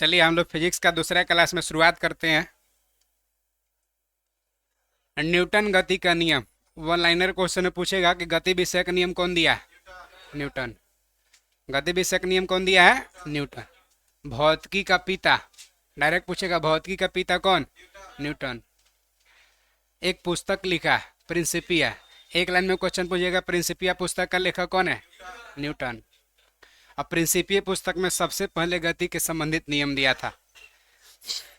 चलिए हम लोग फिजिक्स का दूसरा क्लास में शुरुआत करते हैं। न्यूटन गति का नियम। वन लाइनर क्वेश्चन में पूछेगा कि गति विषयक नियम कौन दिया है? न्यूटन। गति विषयक नियम कौन दिया है? न्यूटन। भौतिकी का पिता, डायरेक्ट पूछेगा भौतिकी का पिता कौन? न्यूटन। एक पुस्तक लिखा प्रिंसिपिया, एक लाइन में क्वेश्चन पूछेगा प्रिंसिपिया पुस्तक का लेखक कौन है? न्यूटन। अब प्रिंसिपिया पुस्तक में सबसे पहले गति के संबंधित नियम दिया था।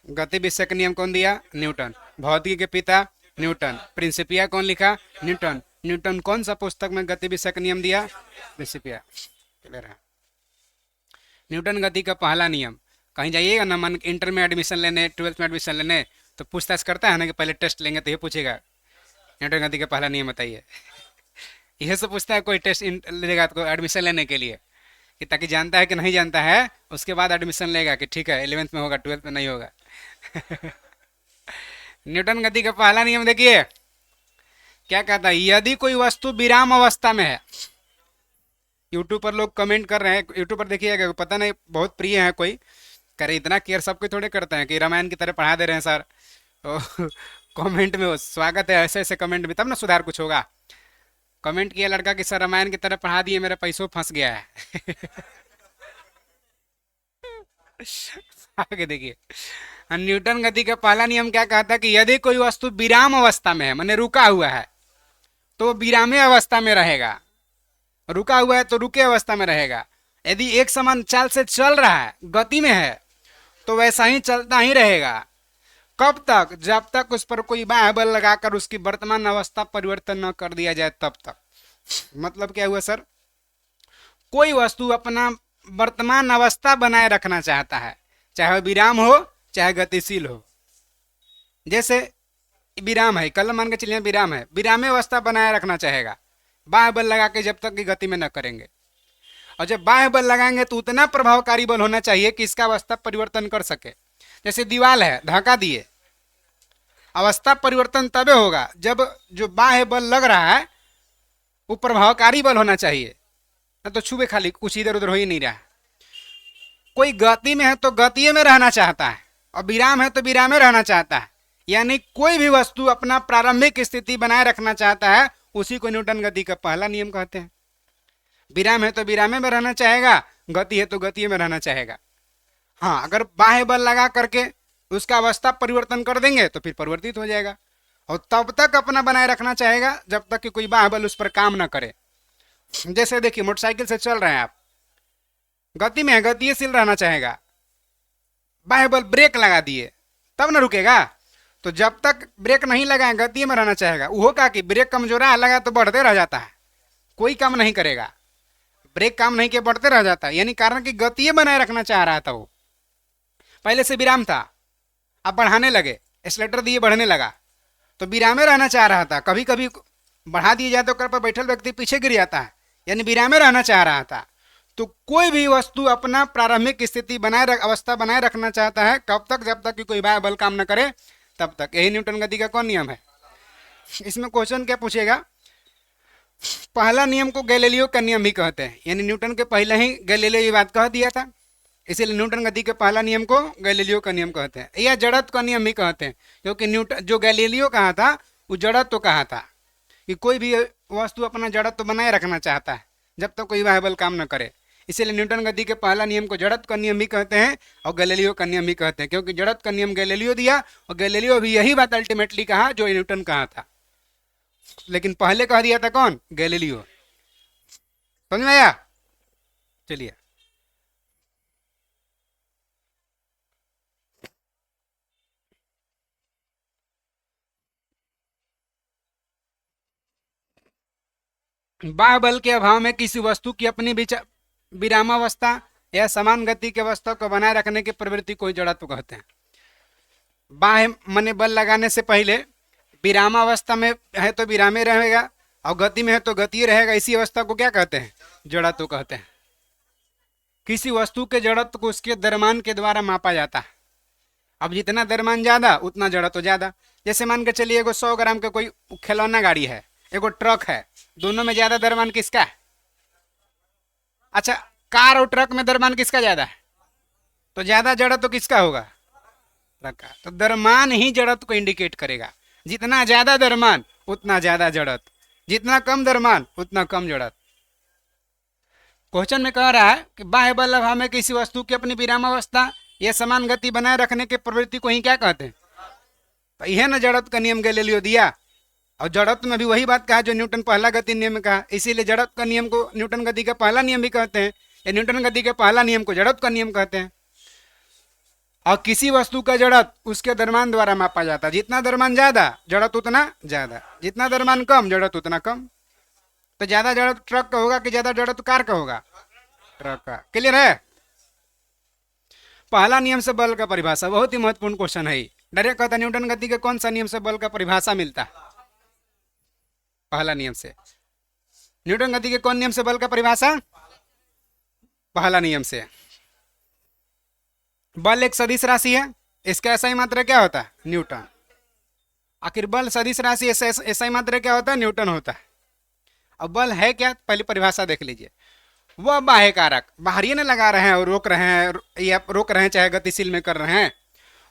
गति विषयक नियम कौन दिया? न्यूटन। भौतिकी के पिता न्यूटन। प्रिंसिपिया कौन लिखा? न्यूटन। न्यूटन कौन सा पुस्तक में गति विषयक नियम दिया? प्रिंसिपिया। क्लियर है? न्यूटन गति का पहला नियम, कहीं जाइएगा ना, मन इंटर में एडमिशन लेने, 12th में एडमिशन लेने, तो पूछताछ करता है ना कि पहले टेस्ट लेंगे तो ये पूछेगा न्यूटन गति का पहला नियम बताइए। यह सब पूछता है कोई टेस्ट लेगा तो एडमिशन लेने के लिए, कि ताकि जानता है कि नहीं जानता है, उसके बाद एडमिशन लेगा कि ठीक है 11th में होगा 12th में नहीं होगा। न्यूटन गति का पहला नियम देखिए क्या कहता है। यदि कोई वस्तु विराम अवस्था में है, यूट्यूब पर लोग कमेंट कर रहे हैं, यूट्यूब पर देखिएगा, पता नहीं बहुत प्रिय है कोई, करे इतना केयर सबको थोड़े करते हैं कि रामायण की तरह पढ़ा दे रहे हैं सर। तो कमेंट में स्वागत है, ऐसे ऐसे कमेंट में तब ना सुधार कुछ होगा। कमेंट किया लड़का कि सर रामायण की तरह पढ़ा दिए, मेरा पैसों फंस गया है। आगे देखिए, न्यूटन गति का पहला नियम क्या कहता है कि यदि कोई वस्तु विराम अवस्था में है, माने रुका हुआ है, तो वो विरामे अवस्था में रहेगा। रुका हुआ है तो रुके अवस्था में रहेगा। यदि एक समान चाल से चल रहा है, गति में है, तो वैसा ही चलता ही रहेगा। कब तक? जब तक उस पर कोई बाह्य बल लगाकर उसकी वर्तमान अवस्था परिवर्तन न कर दिया जाए तब तक। मतलब क्या हुआ सर? कोई वस्तु अपना वर्तमान अवस्था बनाए रखना चाहता है, चाहे विराम हो चाहे गतिशील हो। जैसे विराम है, कल मान के चलिए विराम है, विरामे अवस्था बनाए रखना चाहेगा, बाह्य बल लगा के जब तक की गति में न करेंगे। और जब बाह्य बल लगाएंगे तो उतना प्रभावकारी बल होना चाहिए कि इसका अवस्था परिवर्तन कर सके। जैसे दीवार है, धक्का दिए, अवस्था परिवर्तन तबे होगा जब जो बाह्य बल लग रहा है वो प्रभावकारी बल होना चाहिए, न तो छुबे खाली कुछ इधर उधर हो ही नहीं रहा। कोई गति में है तो गति में रहना चाहता है, और विराम है तो विराम में रहना चाहता है। यानी कोई भी वस्तु अपना प्रारंभिक स्थिति बनाए रखना चाहता है, उसी को न्यूटन गति का पहला नियम कहते हैं। विराम है तो विराम में रहना चाहेगा, गति है तो गति में रहना चाहेगा। हाँ, अगर बाह्य बल लगा करके उसका अवस्था परिवर्तन कर देंगे तो फिर परिवर्तित हो जाएगा, और तब तक अपना बनाए रखना चाहेगा जब तक कि कोई बाह्य बल उस पर काम ना करे। जैसे देखिए मोटरसाइकिल से चल रहे हैं आप, गति में है, गतिशील रहना चाहेगा, बाह्य बल ब्रेक लगा दिए तब ना रुकेगा। तो जब तक ब्रेक नहीं लगाए गति में रहना चाहेगा। वो का कि ब्रेक कमजोरा लगा तो बढ़ते रह जाता है, कोई काम नहीं करेगा। ब्रेक काम नहीं किया बढ़ते रह जाता है, यानी कारण कि गति बनाए रखना चाह रहा था। वो पहले से विराम था, अब बढ़ाने लगे, एक्सीलरेटर दिए बढ़ने लगा, तो विरामे रहना चाह रहा था। कभी कभी बढ़ा दिया जाए तो कर पर बैठल व्यक्ति पीछे गिर जाता है, यानी विरामे रहना चाह रहा था। तो कोई भी वस्तु अपना प्रारंभिक स्थिति अवस्था बनाए रखना चाहता है, कब तक? जब तक कि कोई बाह्य बल काम न करे तब तक। यही न्यूटन गति का कौन नियम है? इसमें क्वेश्चन क्या पूछेगा? पहला नियम को गैलीलियो का नियम भी कहते हैं, यानी न्यूटन के पहले ही गैलीलियो ये बात कह दिया था, इसीलिए न्यूटन गति के पहला नियम को गैलीलियो का नियम कहते हैं, या जड़त्व का नियम भी कहते हैं। क्योंकि न्यूटन जो गैलीलियो कहा था वो जड़त्व कहा था, कि कोई भी वस्तु अपना जड़त्व बनाए रखना चाहता है जब तक कोई बाह्य बल काम न करे। इसीलिए न्यूटन गति के पहला नियम को जड़त्व का नियम भी कहते हैं और गैलीलियो का नियम भी कहते हैं, क्योंकि जड़त्व का नियम गैलीलियो दिया और गैलीलियो भी यही बात अल्टीमेटली कहा जो न्यूटन कहा था, लेकिन पहले कह दिया था कौन? गैलीलियो। समझ में आया? चलिए, बाह्य बल के अभाव में किसी वस्तु की अपनी विरामावस्था या समान गति की अवस्था को बनाए रखने की प्रवृत्ति को जड़त्व कहते हैं। बाह्य मने बल लगाने से पहले विरामावस्था में है तो विरामे रहेगा, और गति में है तो गति रहेगा। इसी अवस्था को क्या कहते हैं? जड़त्व कहते हैं। किसी वस्तु के जड़त्व को उसके द्रव्यमान के द्वारा मापा जाता है। अब जितना द्रव्यमान ज्यादा उतना जड़त्व ज्यादा। जैसे मान के चलिए एगो 100 ग्राम का कोई खिलौना गाड़ी है, एगो ट्रक है, दोनों में ज्यादा द्रव्यमान किसका है? अच्छा, कार और ट्रक में द्रव्यमान किसका ज्यादा है? तो ज्यादा जड़त्व किसका होगा? रखा। तो द्रव्यमान ही जड़त्व को इंडिकेट करेगा। जितना ज्यादा द्रव्यमान उतना ज्यादा जड़त्व, जितना कम द्रव्यमान उतना कम जड़त्व। क्वेश्चन में कह रहा है कि बाह्य बल अभाव में किसी वस्तु की अपनी विरामावस्था या समान गति बनाए रखने की प्रवृत्ति को ही क्या कहते हैं? तो यह ना जड़त्व का नियम गैलीलियो दिया। और जड़त्व में भी वही बात कहा जो न्यूटन पहला गति नियम में कहा। इसीलिए जड़त्व का नियम को न्यूटन गति का पहला नियम भी कहते हैं, या न्यूटन गति के पहला नियम को जड़त्व का नियम कहते हैं। और किसी वस्तु का जड़त्व उसके द्रव्यमान द्वारा मापा जाता है। जितना द्रव्यमान ज्यादा जड़त्व उतना ज्यादा, जितना द्रव्यमान कम जड़त्व उतना कम। तो ज्यादा जड़त्व ट्रक का होगा कि ज्यादा जड़त्व कार का होगा? ट्रक का। क्लियर है? पहला नियम से बल का परिभाषा बहुत ही महत्वपूर्ण क्वेश्चन है। डायरेक्ट कहता न्यूटन गति के कौन सा नियम से बल का परिभाषा मिलता है? पहला नियम से। न्यूटन गति के कौन नियम से बल का परिभाषा? पहला नियम से। बल एक सदिश राशि है, इसका SI मात्रा क्या होता है? न्यूटन। आखिर बल सदिश राशि SI मात्रा क्या होता है? न्यूटन होता है। अब बल है क्या? पहले परिभाषा देख लीजिए। वह बाह्य कारक, बाहरी ने लगा रहे हैं और रोक रहे हैं, या रोक रहे हैं चाहे गतिशील में कर रहे हैं,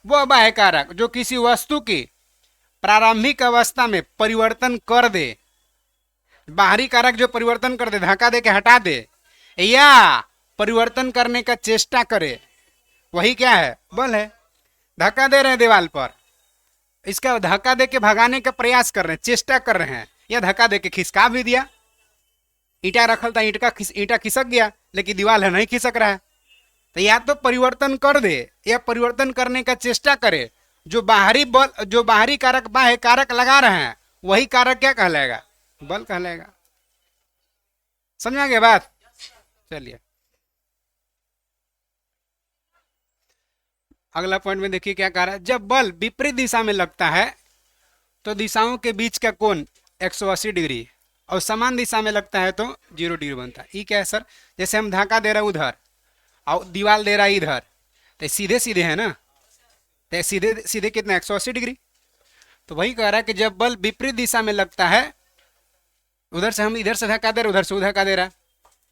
वह बाह्य कारक जो किसी वस्तु की प्रारंभिक अवस्था में परिवर्तन कर दे, बाहरी कारक जो परिवर्तन कर दे, धक्का दे के हटा दे, या परिवर्तन करने का चेष्टा करे, वही क्या है? बल है। धक्का दे रहे हैं दीवार पर, इसका धक्का दे के भगाने का प्रयास कर रहे हैं, चेष्टा कर रहे हैं, या धक्का दे के खिसका भी दिया। ईटा रखल था, ईटा खिसक गया, लेकिन दीवार है नहीं खिसक रहा है। तो या तो परिवर्तन कर दे या परिवर्तन करने का चेष्टा करे। जो बाहरी बल, जो बाहरी कारक बाह्य कारक लगा रहे हैं, वही कारक क्या कहलाएगा? बल कहलाएगा। समझ गए बात? चलिए अगला पॉइंट में देखिए क्या कह रहा है। जब बल विपरीत दिशा में लगता है तो दिशाओं के बीच का कोण 180 डिग्री और समान दिशा में लगता है तो 0 डिग्री बनता है। ये क्या है सर? जैसे हम धक्का दे रहे हैं उधर और दीवार दे रहा है इधर, तो सीधे सीधे है ना, तो सीधे सीधे कितना? 180 डिग्री। तो वही कह रहा है कि जब बल विपरीत दिशा में लगता है, उधर से हम इधर से धक्का दे रहे, उधर से उधर धक्का दे रहा,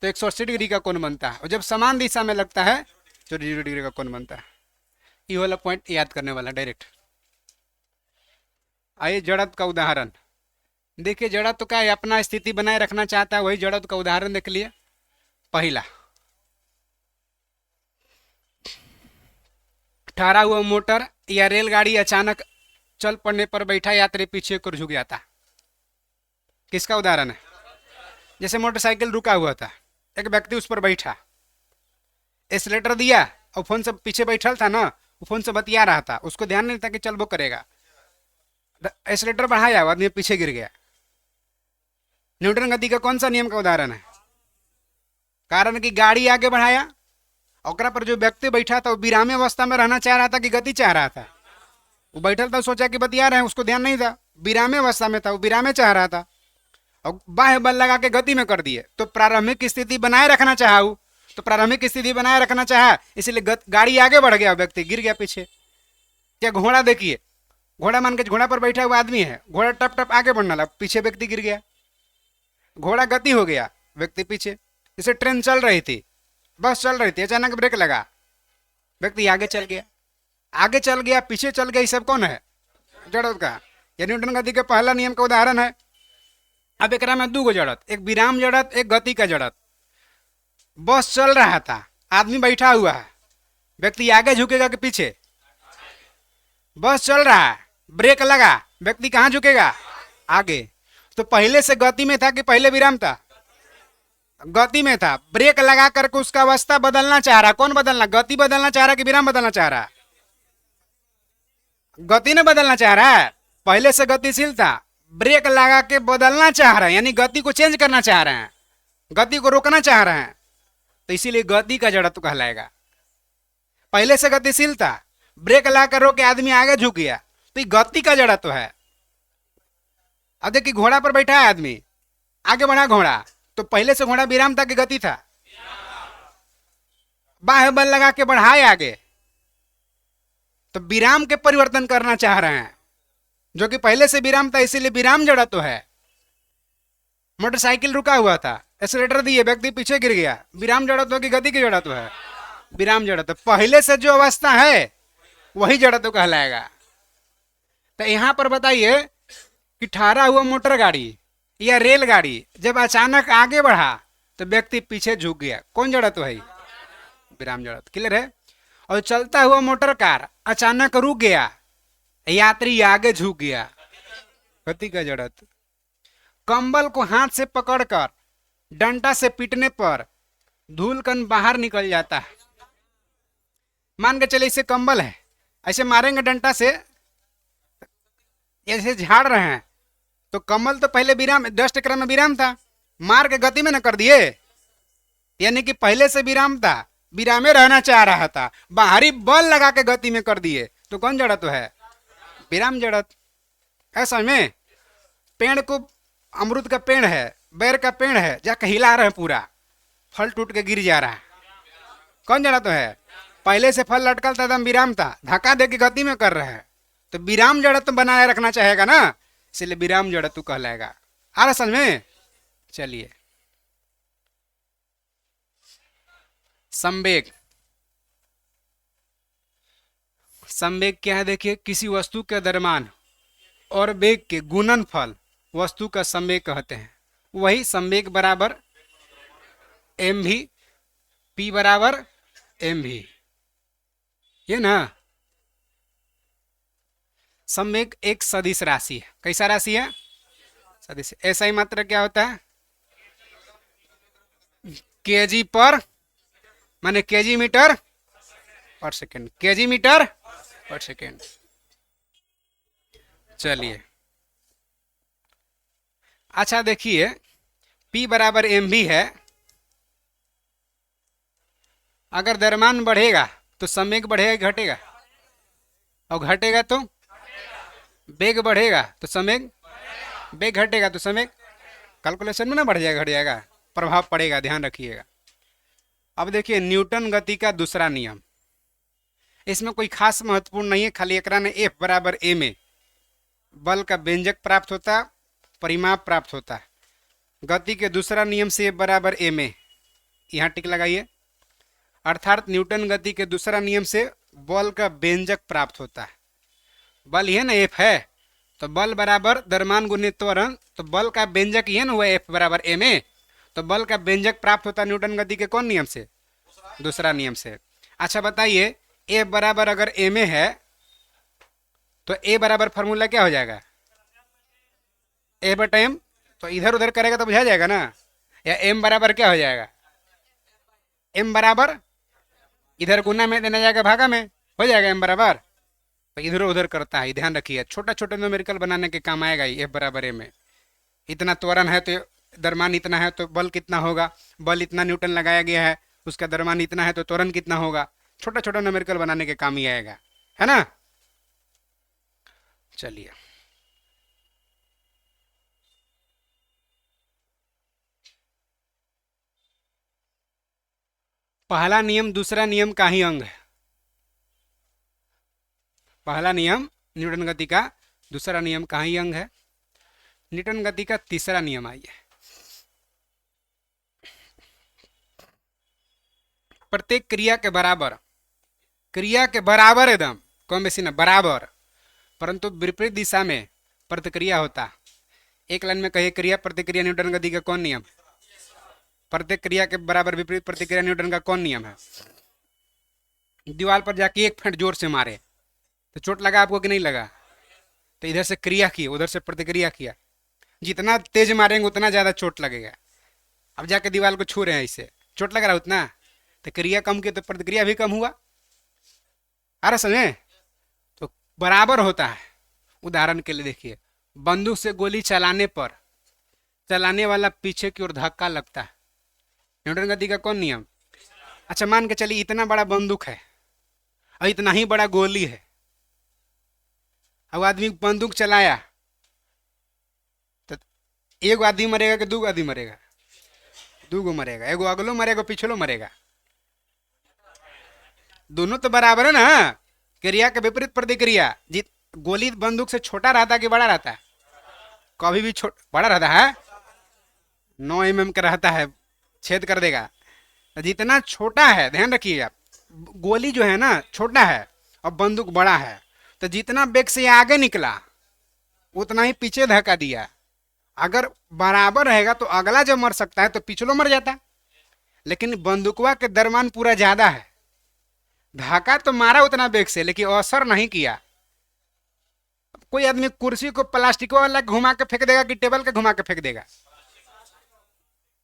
तो 180 डिग्री का कोण बनता है। और जब समान दिशा में लगता है तो 0 डिग्री का कोण बनता है। ये वाला पॉइंट याद करने वाला डायरेक्ट। आइए जड़त्व का उदाहरण देखिए। जड़त्व का अपना स्थिति बनाए रखना चाहता है, वही जड़त्व का उदाहरण देख लिए। पहला, ठहरा हुआ मोटर या रेलगाड़ी अचानक चल पड़ने पर बैठा यात्री पीछे को झुक जाता। किसका उदाहरण है? जैसे मोटरसाइकिल रुका हुआ था, एक व्यक्ति उस पर बैठा, एक्सीलेटर दिया और फोन से पीछे बैठल था ना, वो फोन से बतिया रहा था, उसको ध्यान नहीं था कि चल वो करेगा, एक्सीलेटर बढ़ाया, आदमी पीछे गिर गया। न्यूटन गति का कौन सा नियम का उदाहरण है? कारण कि गाड़ी आगे बढ़ाया, और पर जो व्यक्ति बैठा था वो विरामी अवस्था में रहना चाह रहा था कि गति चाह रहा था। वो बैठल था, सोचा कि बतिया रहे हैं, उसको ध्यान नहीं था, विरामी अवस्था में था, वो विरामे चाह रहा था, और बाह्य बल लगा के गति में कर दिए। तो प्रारंभिक स्थिति बनाए रखना चाहा, तो प्रारंभिक स्थिति बनाए रखना चाहा, इसलिए गाड़ी आगे बढ़ गया, व्यक्ति गिर गया पीछे। क्या घोड़ा देखिए, घोड़ा मान के घोड़ा पर बैठा हुआ आदमी है, घोड़ा टप टप आगे बढ़ने लगा, पीछे व्यक्ति गिर गया, घोड़ा गति हो गया, व्यक्ति पीछे। जैसे ट्रेन चल रही थी, बस चल रही थी, अचानक ब्रेक लगा, व्यक्ति आगे चल गया, आगे चल गया, पीछे चल गया। ये सब कौन है? जड़त्व का, या न्यूटन गति के पहला नियम का उदाहरण है। अब एक में दो जड़त्व, एक विराम जड़त्व, एक गति का जड़त्व। बस चल रहा था, आदमी बैठा हुआ है, व्यक्ति आगे झुकेगा कि पीछे? बस चल रहा है, ब्रेक लगा, व्यक्ति कहाँ झुकेगा? आगे। तो पहले से गति में था कि पहले विराम था? गति में था। ब्रेक लगा करके उसका अवस्था बदलना चाह रहा, कौन बदलना? गति बदलना चाह रहा कि विराम बदलना चाह रहा? गति ने बदलना चाह रहा है। पहले से गतिशील था, ब्रेक लगा के बदलना चाह रहा है, यानी गति को चेंज करना चाह रहे हैं, गति को रोकना चाह रहे हैं, तो इसीलिए गति का जड़त्व कहलाएगा। पहले से गतिशील था, ब्रेक लगा कर रोके आदमी आगे झुक गया, तो ये गति का जड़त्व है। अब देखिए घोड़ा पर बैठा है आदमी, आगे बढ़ा घोड़ा, तो पहले से घोड़ा विराम था कि गति था? बाह्य बल लगा के बढ़ाए आगे, तो विराम के परिवर्तन करना चाह रहे हैं, जो कि पहले से विराम था, इसीलिए विराम जड़त्व है। मोटरसाइकिल रुका हुआ था, एक्सीलेटर दिए, व्यक्ति पीछे गिर गया, विराम जड़त्व की गति की जड़त्व है? विराम जड़त्व। पहले से जो अवस्था है वही जड़त्व कहलाएगा। तो यहां पर बताइए कि ठहरा हुआ मोटर गाड़ी या रेलगाड़ी जब अचानक आगे बढ़ा तो व्यक्ति पीछे झुक गया, कौन जड़त्व है? विराम जड़त्व। क्लियर है? और चलता हुआ मोटर कार अचानक रुक गया, यात्री आगे झुक गया, गति का जड़त्व। कंबल को हाथ से पकड़कर डंडा से पीटने पर धूलकण बाहर निकल जाता है। मान के चले इसे कंबल है, ऐसे मारेंगे डंडा से, ऐसे झाड़ रहे हैं तो कमल तो पहले विराम, डस्ट क्रम में विराम था, मार के गति में न कर दिए, यानी कि पहले से विराम था, विरामे रहना चाह रहा था, बाहरी बल लगा के गति में कर दिए, तो कौन जड़त्व है? विराम जड़त्व। ऐसा में पेड़ को, अमरूद का पेड़ है, बेर का पेड़ है, जाके हिला रहे पूरा, फल टूट के गिर जा रहा है, कौन जड़त्व है? पहले से फल लटकल था, एकदम विराम था, धक्का दे के गति में कर रहे हैं, तो विराम जड़त्व बनाए रखना चाहेगा ना, इसलिए विराम जड़त्व कहलाएगा। आ रहा समझ में? चलिए, संवेग। संवेग क्या है? देखिए, किसी वस्तु के द्रव्यमान और वेग के गुणनफल वस्तु का संवेग कहते हैं। वही संवेग बराबर एम भी, पी बराबर एम भी, ये ना। संवेग एक सदिश राशि है। कैसा राशि है? सदिश। ऐसा ही मात्रा क्या होता है? केजी पर, माने केजी मीटर पर सेकेंड, केजी मीटर पर सेकेंड। चलिए, अच्छा देखिए, P बराबर एम भी है, अगर द्रव्यमान बढ़ेगा तो संवेग बढ़ेगा घटेगा, और घटेगा तो वेग बढ़ेगा तो संवेग, वेग घटेगा तो संवेग कैलकुलेशन में ना बढ़ जाएगा, घट जाएगा, प्रभाव पड़ेगा, ध्यान रखिएगा। अब देखिए, न्यूटन गति का दूसरा नियम, इसमें कोई खास महत्वपूर्ण नहीं है, खाली एकरा ने F बराबर ए में बल का व्यंजक प्राप्त होता है, परिमाप प्राप्त होता है। गति के दूसरा नियम से F बराबर ए में, यहाँ टिक लगाइए, अर्थात न्यूटन गति के दूसरा नियम से बल का व्यंजक प्राप्त होता है। बल ये ना F है, तो बल बराबर द्रव्यमान गुणित त्वरण, तो बल का व्यंजक ये ना हुआ F बराबर ए में, तो बल का व्यंजक प्राप्त होता है न्यूटन गति के कौन नियम से? दूसरा नियम से। अच्छा बताइए, F बराबर अगर ए में है तो ए बराबर फॉर्मूला क्या हो जाएगा? ए बटा एम, तो इधर उधर करेगा तो बुझा जाएगा ना, या एम बराबर क्या हो जाएगा? एम बराबर इधर गुना में देना जाएगा, भागा में हो जाएगा एम बराबर, तो इधर उधर करता है, ध्यान रखिए, छोटा छोटा न्यूमेरिकल बनाने के काम आएगा ये। F बराबर ए में इतना त्वरण है तो द्रव्यमान इतना है तो बल कितना होगा, बल इतना न्यूटन लगाया गया है, उसका द्रव्यमान इतना है तो त्वरण कितना होगा, छोटा छोटा न्यूमेरिकल बनाने के काम ही आएगा, है ना। चलिए, पहला नियम दूसरा नियम का ही अंग है। पहला नियम न्यूटन गति का दूसरा नियम का ही अंग है। न्यूटन गति का तीसरा नियम आइए, प्रत्येक क्रिया के बराबर, क्रिया के बराबर एकदम कम बेसी ना, बराबर, परंतु विपरीत दिशा में प्रतिक्रिया होता। एक लाइन में कहिए, क्रिया प्रतिक्रिया न्यूटन गति का कौन नियम? प्रत्येक क्रिया के बराबर विपरीत प्रतिक्रिया न्यूटन का कौन नियम है? दीवार पर जाके एक फेंट जोर से मारे तो चोट लगा आपको कि नहीं लगा? तो इधर से क्रिया की, उधर से प्रतिक्रिया किया, जितना तेज मारेंगे उतना ज्यादा चोट लगेगा। अब जाके दीवार को छू रहे हैं, इससे चोट लग रहा है उतना, तो क्रिया कम की तो प्रतिक्रिया भी कम हुआ। आ रहा समझे? तो बराबर होता है। उदाहरण के लिए देखिए, बंदूक से गोली चलाने पर चलाने वाला पीछे की ओर धक्का लगता है, न्यूटन गति का कौन नियम? अच्छा मान के चलिए इतना बड़ा बंदूक है और इतना ही बड़ा गोली है, अब आदमी बंदूक चलाया तो एक आदमी मरेगा कि दो आदमी मरेगा? दो मरेगा, एगो अगलो मरेगा पिछलो मरेगा, दोनों तो बराबर है ना। क्रिया के विपरीत प्रतिक्रिया, गोली बंदूक से छोटा रहता कि बड़ा रहता है? कभी भी बड़ा रहता है, 9 mm का रहता है, छेद कर देगा। जितना छोटा है, ध्यान रखिए आप, गोली जो है ना छोटा है और बंदूक बड़ा है, तो जितना बेग से ये आगे निकला उतना ही पीछे धक्का दिया। अगर बराबर रहेगा तो अगला जब मर सकता है तो पिछलो मर जाता। लेकिन बंदूकवा के दरमान पूरा ज्यादा है, धक्का तो मारा उतना बेग से लेकिन असर नहीं किया। कोई आदमी कुर्सी को प्लास्टिक वाला घुमा के फेंक देगा कि टेबल के घुमा के फेंक देगा?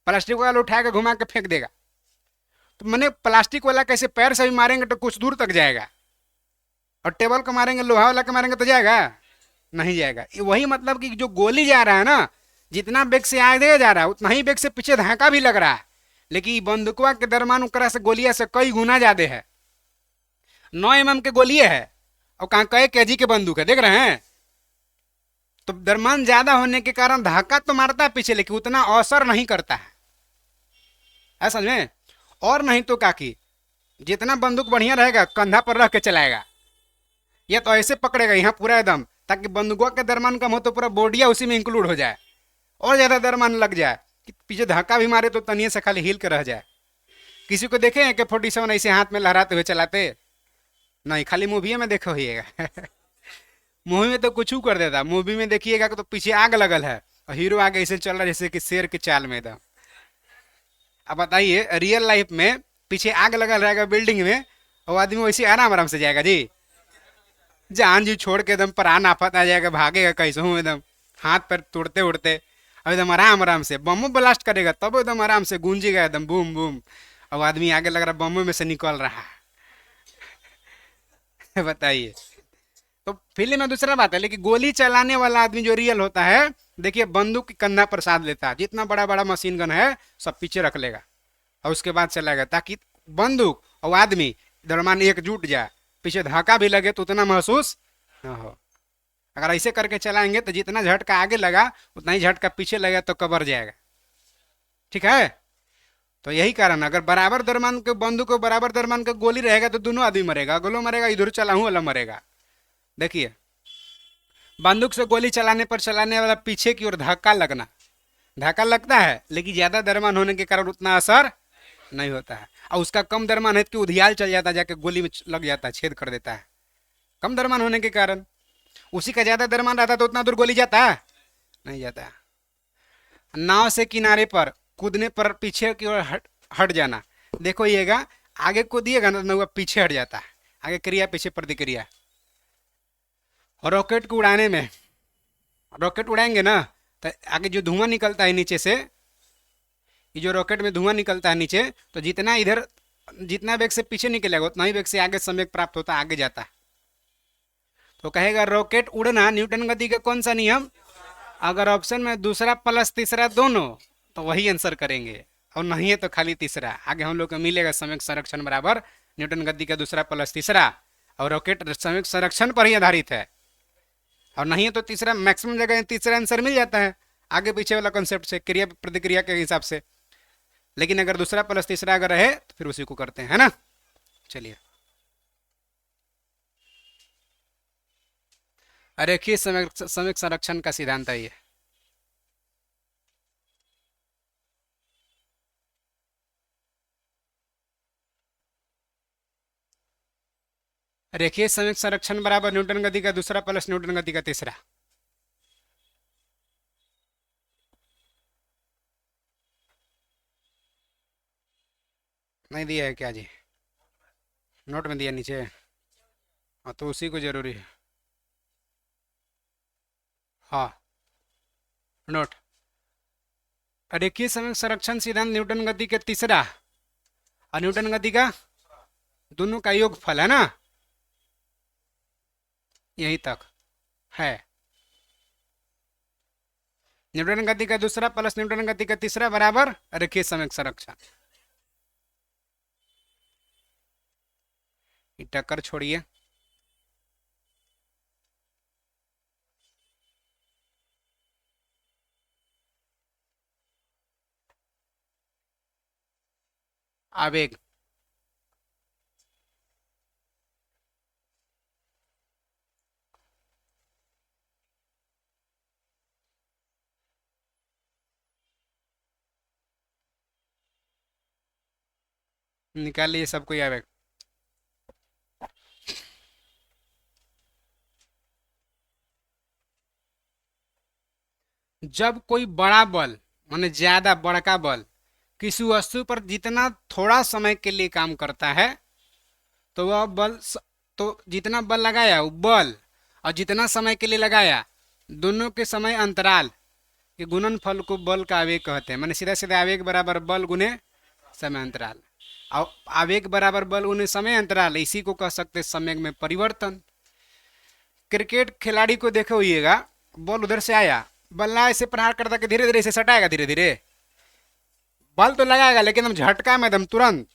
प्लास्टिक वाला उठा के घुमा के फेंक देगा। तो मैंने प्लास्टिक वाला कैसे पैर से भी मारेंगे तो कुछ दूर तक जाएगा, और टेबल को मारेंगे, लोहा वाला को मारेंगे तो जाएगा? नहीं जाएगा। वही मतलब कि जो गोली जा रहा है ना, जितना बेग से आगे जा रहा है उतना ही बेग से पीछे धक्का भी लग रहा है, लेकिन बंदूकवा के दरमान उकरा से गोलिया से कई गुना ज्यादा है। 9 mm के गोलिये है और कहा कई केजी के बंदूक है, देख रहे हैं? तो दरमान ज्यादा होने के कारण धक्का तो मारता है पीछे, लेकिन उतना असर नहीं करता है समझ में? और नहीं तो काकी जितना बंदूक बढ़िया रहेगा कंधा पर रख के चलाएगा, या तो ऐसे पकड़ेगा यहाँ पूरा एकदम, ताकि बंदूकों के दरमान कम हो तो पूरा बोडिया उसी में इंक्लूड हो जाए, और ज्यादा दरमान लग जाए कि पीछे धक्का भी मारे तो तनिए से खाली हिल के रह जाए। किसी को देखे कि 47 ऐसे हाथ में लहराते हुए चलाते? नहीं, खाली मूवी में देखो होइएगा। मूवी में तो कुछ कर देता, मूवी में देखिएगा तो पीछे आग लगल है और हीरो आगे ऐसे चल रहा है जैसे कि शेर की चाल में एकदम। अब बताइए रियल लाइफ में पीछे आग लगल रहेगा बिल्डिंग में और आदमी वैसे आराम आराम से जाएगा जी? जान जी छोड़ के एकदम प्राण आफत आ जाएगा, भागेगा कैसे हूँ एकदम, हाथ पैर तोड़ते उड़ते, और एकदम आराम आराम से बमो ब्लास्ट करेगा तब एकदम आराम से गूंजेगा एकदम बूम बूम, और आदमी आगे लग रहा बमों में से निकल रहा है। बताइए। तो फिल्म में दूसरा बात है, लेकिन गोली चलाने वाला आदमी जो रियल होता है, देखिए बंदूक की कंधा पर साध लेता है, जितना बड़ा बड़ा मशीन गन है सब पीछे रख लेगा और उसके बाद चलाएगा, ताकि बंदूक और आदमी दरमान एकजुट जाए, पीछे धक्का भी लगे तो उतना महसूस न हो। अगर ऐसे करके चलाएंगे तो जितना झटका आगे लगा उतना ही झटका पीछे लगा तो कबर जाएगा। ठीक है? तो यही कारण, अगर बराबर दरमान के बंदूक को बराबर दरमान का गोली रहेगा तो दोनों आदमी मरेगा, अगलो मरेगा इधर चलाऊं वाला मरेगा। देखिए बंदूक से गोली चलाने पर चलाने वाला पीछे की ओर धक्का लगना, धक्का लगता है लेकिन ज्यादा दरमान होने के कारण उतना असर नहीं होता है, और उसका कम दरमान है कि उधियाल चल जाता है, जाके गोली में लग जाता है, छेद कर देता है, कम दरमान होने के कारण। उसी का ज्यादा दरमान रहता तो उतना दूर गोली जाता है? नहीं जाता। नाव से किनारे पर कूदने पर पीछे की ओर हट जाना, देखो येगा आगे कूदिएगा ना नौका पीछे हट जाता है, आगे क्रिया पीछे प्रतिक्रिया। और रॉकेट को उड़ाने में, रॉकेट उड़ाएंगे ना तो आगे जो धुआं निकलता है नीचे से, ये जो रॉकेट में धुआं निकलता है नीचे, तो जितना इधर जितना वेग से पीछे निकलेगा उतना ही वेग से आगे संवेग प्राप्त होता है, आगे जाता है। तो कहेगा रॉकेट उड़ना न्यूटन गति का कौन सा नियम? अगर ऑप्शन में दूसरा प्लस तीसरा दोनों तो वही आंसर करेंगे, और नहीं है तो खाली तीसरा। आगे हम लोग को मिलेगा संवेग संरक्षण बराबर न्यूटन गति का दूसरा प्लस तीसरा, और रॉकेट संवेग संरक्षण पर ही आधारित है, और नहीं है तो तीसरा। मैक्सिमम जगह तीसरा आंसर मिल जाता है आगे पीछे वाला कॉन्सेप्ट से, क्रिया प्रतिक्रिया के हिसाब से। लेकिन अगर दूसरा प्लस तीसरा अगर रहे तो फिर उसी को करते हैं, है ना? चलिए, रेखीय संवेग संरक्षण का सिद्धांत है ये। रेखीय संवेग संरक्षण बराबर न्यूटन गति का दूसरा प्लस न्यूटन गति का तीसरा। नहीं दिया है क्या जी? नोट में दिया नीचे? हाँ तो उसी को जरूरी है। हाँ, नोट। रेखीय संवेग संरक्षण सिद्धांत न्यूटन गति के तीसरा और न्यूटन गति का दोनों का योगफल है ना, यही तक है। न्यूटन गति का दूसरा प्लस न्यूटन गति का तीसरा बराबर रेखीय संवेग संरक्षण। टक्कर छोड़िए, आवेग। निकाल लीजिए सब कोई आवेग। जब कोई बड़ा बल माने ज्यादा बड़का बल किसी वस्तु पर जितना थोड़ा समय के लिए काम करता है, तो वह तो जितना बल लगाया वो बल और जितना समय के लिए लगाया, दोनों के समय अंतराल के गुणनफल को बल का आवेग कहते हैं। माने सीधा सीधा आवेग बराबर बल गुने समय अंतराल। और आवेग बराबर बल गुने समय अंतराल, इसी को कह सकते हैं समय में परिवर्तन। क्रिकेट खिलाड़ी को देखो होइएगा, बॉल उधर से आया, बल्ला ऐसे प्रहार करता कि धीरे धीरे इसे सटाएगा, धीरे धीरे बल तो लगाएगा लेकिन हम झटका में एकदम तुरंत।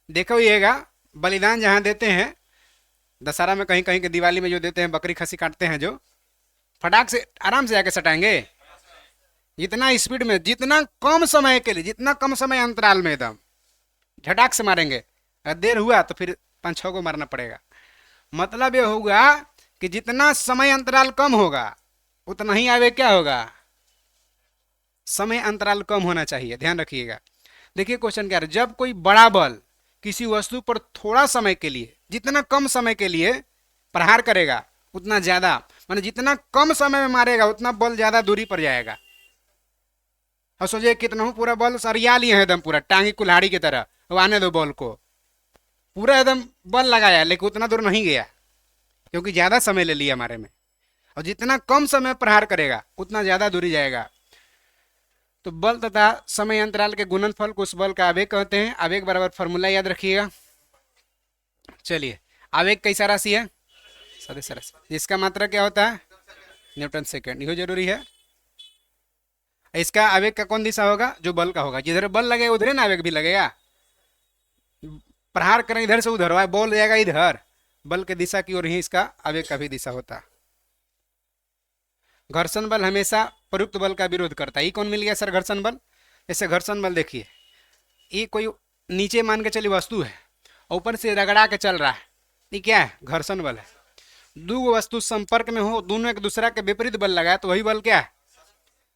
देखो होइएगा बलिदान जहाँ देते हैं, दशहरा में कहीं कहीं के दिवाली में जो देते हैं, बकरी खसी काटते हैं, जो फटाक से आराम से जाके सटाएंगे। जितना स्पीड में, जितना कम समय के लिए, जितना कम समय अंतराल में एकदम झटाक से मारेंगे। अगर देर हुआ तो फिर 5-6 को मारना पड़ेगा। मतलब ये होगा कि जितना समय अंतराल कम होगा उतना ही आवेग क्या होगा, समय अंतराल कम होना चाहिए, ध्यान रखिएगा। देखिए क्वेश्चन क्या है, जब कोई बड़ा बल किसी वस्तु पर थोड़ा समय के लिए, जितना कम समय के लिए प्रहार करेगा उतना ज्यादा, माने जितना कम समय में मारेगा उतना बल ज्यादा दूरी पर जाएगा। और सोचिए कितना हूँ पूरा बल सरिया लिए हैं एकदम पूरा टांगी कुल्हाड़ी की तरह, वो आने दो बॉल को, पूरा एकदम बल लगाया लेकिन उतना दूर नहीं गया क्योंकि ज्यादा समय ले लिया हमारे में। और जितना कम समय प्रहार करेगा उतना ज्यादा दूरी जाएगा। तो बल तथा समय अंतराल के गुणनफल को उस बल का आवेग कहते हैं। आवेग बराबर फॉर्मूला याद रखिएगा। चलिए, आवेग कैसा राशि है, सदिश राशि, जिसका मात्रा क्या होता है, न्यूटन सेकेंड, यह जरूरी है। इसका आवेग का कौन दिशा होगा, जो बल का होगा। जिधर बल लगेगा उधर ना आवेग भी लगेगा। प्रहार करें इधर से उधर, बॉल जाएगा इधर, बल के दिशा की ओर ही इसका आवेग का भी दिशा होता है। घर्षण बल हमेशा प्रयुक्त बल का विरोध करता है। ये कौन मिल गया सर, घर्षण बल। जैसे घर्षण बल देखिए, ये कोई नीचे मान के चली वस्तु है, ऊपर से रगड़ा के चल रहा है, ये क्या है, घर्षण बल है। दो वस्तु संपर्क में हो, दोनों एक दूसरा के विपरीत बल लगाए तो वही बल क्या है।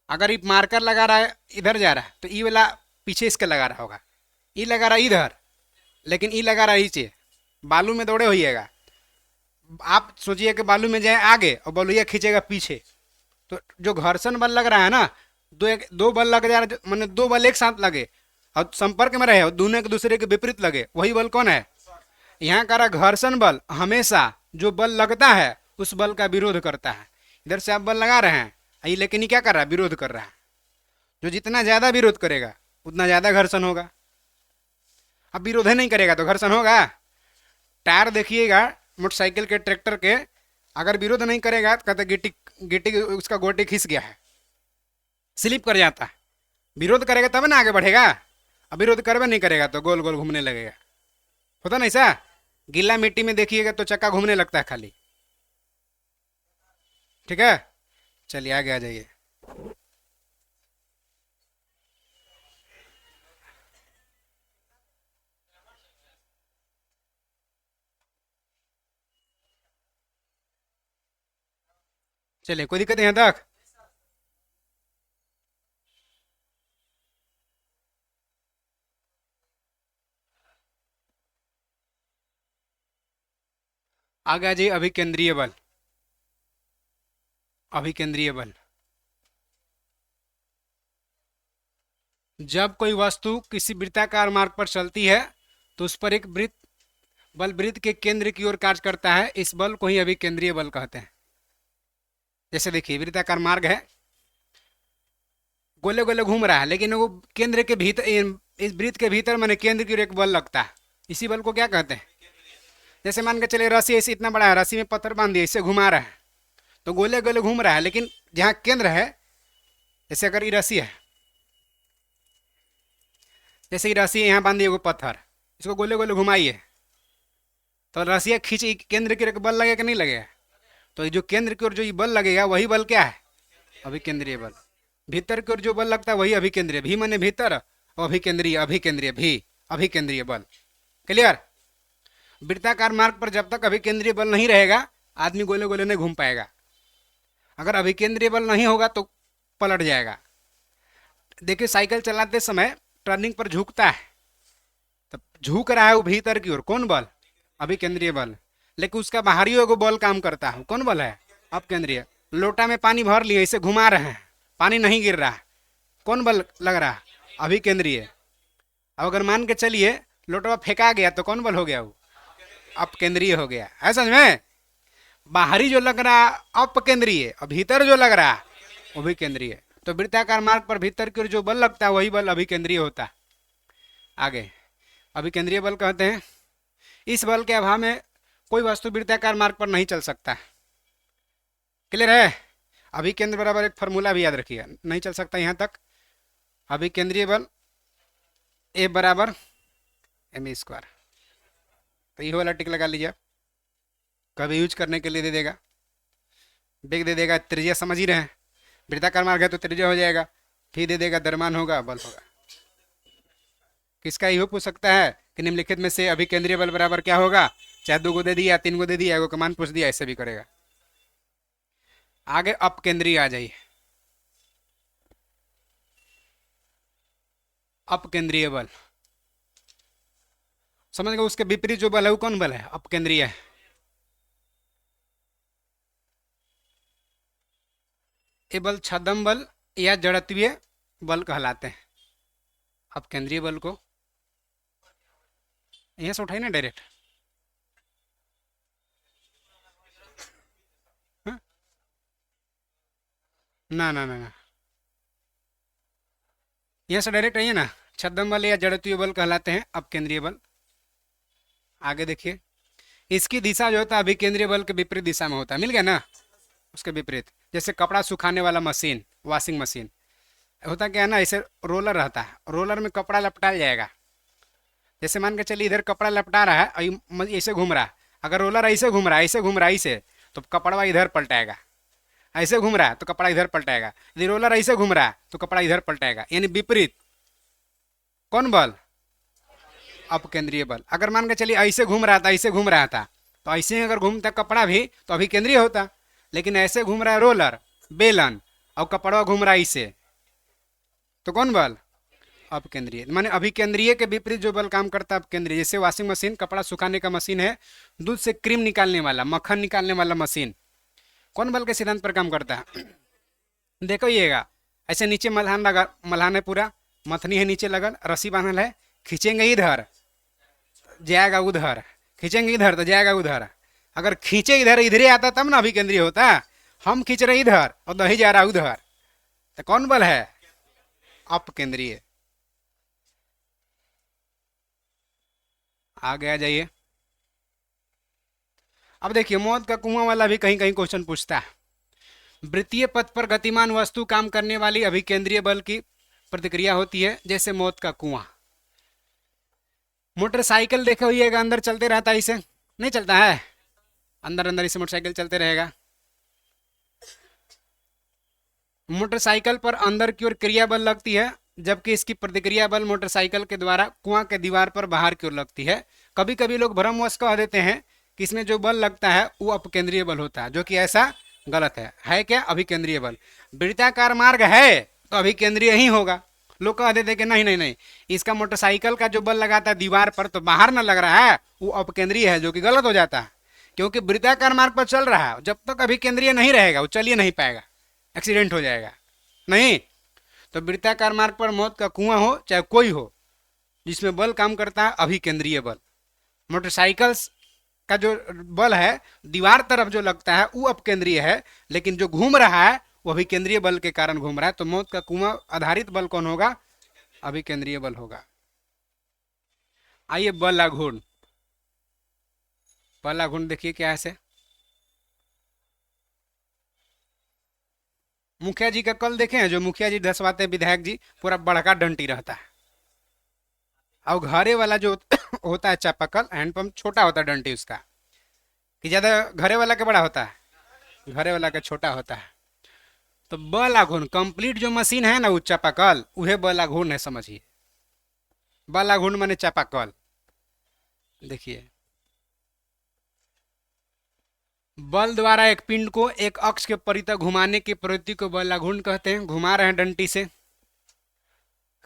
अगर ये मार्कर लगा रहा है इधर जा रहा है तो ये वाला पीछे इसके लगा रहा होगा, ये लगा रहा है इधर लेकिन ये लगा रहा है नीचे। बालू में दौड़े होइएगा, आप सोचिए कि बालू में जाए आगे और बलुइया खींचेगा पीछे, तो जो घर्षण बल लग रहा है ना, दो बल लग जा रहा है, मैंने दो बल एक साथ लगे और संपर्क में रहे और दोनों एक दूसरे के विपरीत लगे, वही बल कौन है। यहाँ का घर्षण बल हमेशा जो बल लगता है उस बल का विरोध करता है। इधर से आप बल लगा रहे हैं, ये लेकिन ये क्या कर रहा है, विरोध कर रहा है। जो जितना ज्यादा विरोध करेगा उतना ज्यादा घर्षण होगा। अब विरोध नहीं करेगा तो घर्षण होगा। टायर देखिएगा मोटरसाइकिल के, ट्रैक्टर के, अगर विरोध नहीं करेगा तो कहते गिट्टी गिट्टी उसका गोटी खिंच गया है, स्लिप कर जाता है। विरोध करेगा तब ना आगे बढ़ेगा, अब विरोध करवे नहीं करेगा तो गोल गोल घूमने लगेगा। होता नहीं ऐसा, गीला मिट्टी में देखिएगा तो चक्का घूमने लगता है खाली। ठीक है, चलिए आगे आ जाइए। चलिए, कोई दिक्कत यहाँ तक। आगे आ जाइए, अभिकेंद्रीय बल। अभिकेंद्रीय बल, जब कोई वस्तु किसी वृत्ताकार मार्ग पर चलती है तो उस पर एक बल वृत्त के केंद्र की ओर कार्य करता है। इस बल को ही अभिकेंद्रीय बल कहते हैं। जैसे देखिए वृत्ताकार मार्ग है, गोले गोले घूम रहा है लेकिन वो केंद्र के भीतर, इस वृत्त के भीतर मैंने केंद्र की ओर एक बल लगता है, इसी बल को क्या कहते हैं। जैसे मान के चले रस्सी ऐसे इतना बड़ा है, रस्सी में पत्थर बांध दिया, इससे घुमा रहा है तो गोले गोले घूम रहा है, लेकिन जहाँ केंद्र है, जैसे अगर ये रस्सी है, जैसे ये रस्सी यहाँ बांध दिए वो पत्थर, इसको गोले गोले घुमाइए तो रस्सियाँ खींच, केंद्र की ओर बल लगेगा कि नहीं लगेगा। तो जो केंद्र की ओर जो ये बल लगेगा वही बल क्या है, अभिकेंद्रीय बल। भीतर की ओर जो बल लगता है वही अभिकेंद्रीय, भी माने भीतर, और अभिकेंद्रीय, अभिकेंद्रीय भी अभिकेंद्रीय बल। क्लियर। वृत्ताकार मार्ग पर जब तक अभिकेंद्रीय बल नहीं रहेगा आदमी गोले गोले नहीं घूम पाएगा। अगर अभिकेंद्रीय बल नहीं होगा तो पलट जाएगा। देखिए साइकिल चलाते समय टर्निंग पर झुकता है, तब झुक रहा है वो भीतर की ओर, कौन बल, अभिकेंद्रीय बल। लेकिन उसका बाहरी एगो बल काम करता है, कौन बल है, अपकेंद्रीय। लोटा में पानी भर लिए, इसे घुमा रहे हैं पानी नहीं गिर रहा, कौन बल लग रहा? अभिकेंद्रीय। अब अगर मान के चलिए लोटवा फेंका गया तो कौन बल हो गया? वो अपकेंद्रीय हो गया है, समझ में? बाहरी जो लग रहा अपकेंद्रीय और भीतर जो लग रहा वो भी केंद्रीय। तो वृत्ताकार मार्ग पर भीतर की ओर जो बल लगता है वही बल अभिकेंद्रीय होता है। आगे अभिकेंद्रीय बल कहते हैं इस बल के अभाव में कोई वस्तु वृत्ताकार मार्ग पर नहीं चल सकता। क्लियर है? अभिकेंद्र बराबर एक फॉर्मूला भी याद रखिएगा, नहीं चल सकता यहाँ तक। अभिकेंद्रीय बल ए बराबर एम स्क्वायर। तो ये वाला टिक लगा लीजिए, कभी यूज करने के लिए दे देगा, बेग दे देगा, त्रिज्या समझ ही रहे हैं, वृत्ताकार मार्ग है तो त्रिज्या हो जाएगा, फिर दे देगा द्रव्यमान होगा, बल होगा। किसका यही पूछ सकता है कि निम्नलिखित में से अभिकेंद्रीय बल बराबर क्या होगा? चाहे 2 को दे दिया, 3 को दे दिया, एगो कमान पूछ दिया, ऐसे भी करेगा। आगे अपकेंद्रीय आ जाइए। अपकेंद्रीय बल समझ गए, उसके विपरीत जो बल है वो कौन बल है? अपकेंद्रीय है। ये बल छद्म बल या जड़त्वीय बल कहलाते हैं। अपकेंद्रीय बल को यहाँ से उठाई ना डायरेक्ट, हाँ? ना ना ना ना, यहाँ से डायरेक्ट आइए ना। छद्म बल या जड़त्वीय बल कहलाते हैं अपकेंद्रीय बल। आगे देखिए, इसकी दिशा जो होता है अभिकेंद्रीय बल के विपरीत दिशा में होता है, मिल गया ना? उसके विपरीत, जैसे कपड़ा सुखाने वाला मशीन, वॉशिंग मशीन होता क्या है ना, ऐसे रोलर रहता है, रोलर में कपड़ा लपटाया जाएगा। जैसे मान के चलिए इधर कपड़ा लपटा रहा है, ऐसे घूम रहा है, अगर रोलर ऐसे घूम रहा है, ऐसे घूम रहा है ऐसे, तो कपड़ा इधर पलटाएगा। ऐसे घूम रहा है तो कपड़ा इधर पलटाएगा। यदि रोलर ऐसे घूम रहा है तो कपड़ा इधर पलटाएगा, यानी विपरीत। कौन बल? अपकेंद्रीय बल। अगर मान के चलिए ऐसे घूम रहा था, ऐसे घूम रहा था, तो ऐसे ही अगर घूमता कपड़ा भी तो अभिकेंद्रीय होता। लेकिन ऐसे घूम रहा है रोलर, बेलन, और कपड़ा घूम रहा है ऐसे, तो कौन बल? अपकेंद्रीय। माने अभिकेंद्रीय के विपरीत जो बल काम करता है अपकेंद्रीय। जैसे वॉशिंग मशीन, कपड़ा सुखाने का मशीन है, दूध से क्रीम निकालने वाला, मक्खन निकालने वाला मशीन, कौन बल के सिद्धांत पर काम करता है? देखो येगा, ऐसे नीचे मल्हान लगा, मल्हान है पूरा, मथनी है नीचे लगल, रस्सी बांधल है, खींचेंगे इधर जाएगा उधर, खींचेंगे इधर तो जाएगा उधर। अगर खींचे इधर, इधर ही आता तब ना अभिकेंद्रीय होता। हम खींच रहे इधर और दही जा रहा उधर, तो कौन बल है? अपकेंद्रीय। आगे आ जाइए। अब देखिए, मौत का कुआं वाला भी कहीं कहीं क्वेश्चन पूछता है। वृत्तीय पथ पर गतिमान वस्तु काम करने वाली अभिकेंद्रीय बल की प्रतिक्रिया होती है, जैसे मौत का कुआं। मोटरसाइकिल देखे होइएगा, अंदर चलते रहता है, इसे नहीं चलता है, अंदर अंदर इसे मोटरसाइकिल चलते रहेगा। मोटरसाइकिल पर अंदर की ओर क्रिया बल लगती है, जबकि इसकी प्रतिक्रिया बल मोटरसाइकिल के द्वारा कुआं के दीवार पर बाहर की ओर लगती है। कभी कभी लोग भ्रमवश कह देते हैं कि इसमें जो बल लगता है वो अपकेंद्रीय बल होता है, जो कि ऐसा गलत है क्या? अभिकेंद्रीय बल। वृत्ताकार मार्ग है तो अभिकेंद्रीय ही होगा। लोग कह देते कि नहीं नहीं नहीं, इसका मोटरसाइकिल का जो बल लगाता है दीवार पर तो बाहर ना लग रहा है, वो अपकेंद्रीय है, जो कि गलत हो जाता है। क्योंकि वृत्ताकार मार्ग पर चल रहा है, जब तक अभिकेंद्रीय नहीं रहेगा वो चल ही नहीं पाएगा, एक्सीडेंट हो जाएगा। नहीं, तो वृत्ताकार मार्ग पर मौत का कुआं हो चाहे कोई हो, जिसमें बल काम करता है अभिकेंद्रीय बल। मोटरसाइकिल का जो बल है दीवार तरफ जो लगता है वो अपकेंद्रीय है, लेकिन जो घूम रहा है वो अभिकेंद्रीय बल के कारण घूम रहा है। तो मौत का कुआं आधारित बल कौन होगा? अभिकेंद्रीय बल होगा। आइए बलाघूर्ण। बलाघूर्ण देखिए क्या है से। मुखिया जी का कल देखे हैं, जो मुखिया जी धसवाते विधायक जी, पूरा बड़का डंटी रहता है। और घरे वाला जो होता है चापाकल, हैंडपंप, छोटा होता है डंटी उसका, कि ज्यादा घरे वाला का बड़ा होता है, घरे वाला का छोटा होता है। तो बलाघूर्ण कंप्लीट जो मशीन है ना वो चापाकल, उहे बलाघूर्ण है, समझिए। बलाघूर्ण माने चापाकल। देखिए, बल द्वारा एक पिंड को एक अक्ष के परितः घुमाने की प्रवृत्ति को बलाघूर्ण कहते हैं। घुमा रहे हैं डंटी से,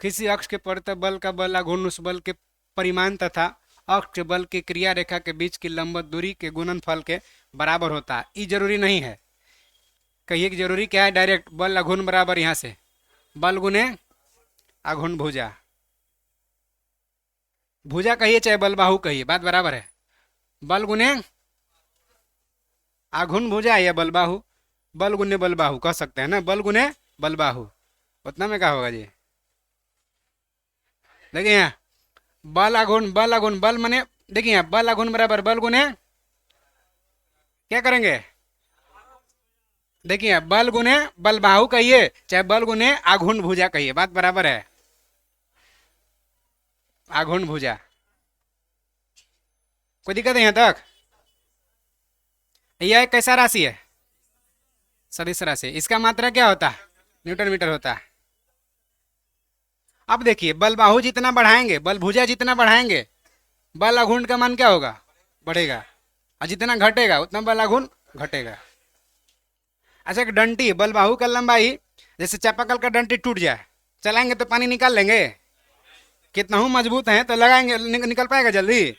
किसी अक्ष के परितः बल का बलाघूर्ण उस बल के परिमाण तथा अक्ष के बल की क्रिया रेखा के बीच की लंबवत दूरी के गुणनफल के बराबर होता है। ये जरूरी नहीं है, कहिए कि जरूरी क्या है, डायरेक्ट बल अघूर्ण बराबर यहाँ से बल गुने अघूर्ण भुजा। भुजा कहिए चाहे बल बाहु कहिए, बात बराबर है। बल गुने आघूर्ण भुजा या बल बाहु, बल गुने बल बाहु कह सकते हैं ना, बल गुने बल बाहु, उतना में क्या होगा जी। देखिए यहाँ बल आघूर्ण बल मने, देखिए यहाँ बल आघूर्ण बराबर बल गुने क्या करेंगे, देखिए बल गुने बल बाहु कहिए चाहे बल गुने आघूर्ण भुजा कहिए, बात बराबर है। आघूर्ण भुजा, कोई दिक्कत है यहाँ तक। यह एक कैसा राशि है, सदिश राशि, इसका मात्रा क्या होता है, न्यूटन मीटर होता है। अब देखिए बल बाहु जितना बढ़ाएंगे, बल भुजा जितना बढ़ाएंगे, बल आघूर्ण का मान क्या होगा, बढ़ेगा, और जितना घटेगा उतना बल आघूर्ण घटेगा। अच्छा एक डंटी, बल बाहु का लंबाई, जैसे चापाकल का डंटी टूट जाए, चलाएंगे तो पानी निकाल लेंगे, कितना हूँ मजबूत है तो लगाएंगे, निकल पाएगा जल्दी,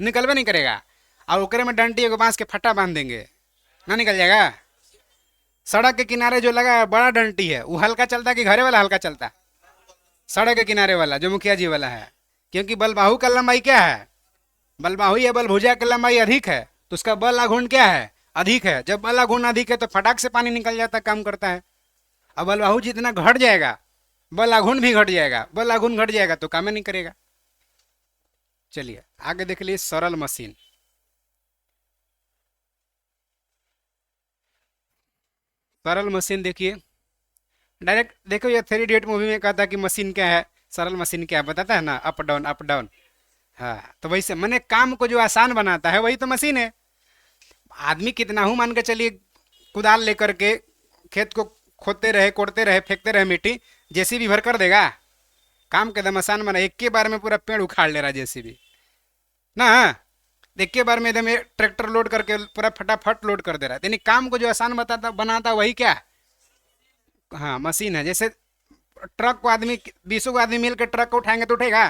निकलवे नहीं करेगा। और ओकरे में डंटी एगो बांस के फट्टा बांध देंगे, ना निकल जाएगा। सड़क के किनारे जो लगा है बड़ा डंटी है, वो हल्का चलता है कि घरे वाला हल्का चलता है, सड़क के किनारे वाला जो मुखिया जी वाला है, क्योंकि बल बाहु का लंबाई क्या है, बल बाहु या बल भुजा की लंबाई अधिक है, तो उसका बल आघूर्ण क्या है, अधिक है। जब बल आघूर्ण अधिक है तो फटाक से पानी निकल जाता, काम करता है। अब बल बाहु जितना घट जाएगा, बल आघूर्ण भी घट जाएगा, बल आघूर्ण घट जाएगा तो काम नहीं करेगा। चलिए आगे देख लीजिए सरल मशीन। सरल मशीन देखिए, डायरेक्ट देखो ये थ्री इडियट मूवी में कहता कि मशीन क्या है, सरल मशीन क्या है, बताता है ना, अप डाउन अप डाउन। हाँ तो वैसे मैंने काम को जो आसान बनाता है वही तो मशीन है। आदमी कितना हूँ मान के चलिए, कुदाल लेकर के खेत को खोदते रहे, कोड़ते रहे, फेंकते रहे मिट्टी, जेसीबी भर कर देगा, काम के दम आसान बना, एक के बार में पूरा पेड़ उखाड़ ले रहा जेसीबी ना, एक के बार में एकदम ट्रैक्टर लोड करके पूरा फटाफट लोड कर दे रहा है। यानी काम को जो आसान बताता बनाता वही क्या, हाँ मशीन है। जैसे ट्रक को आदमी, 20 आदमी मिल के ट्रक को उठाएंगे तो उठेगा,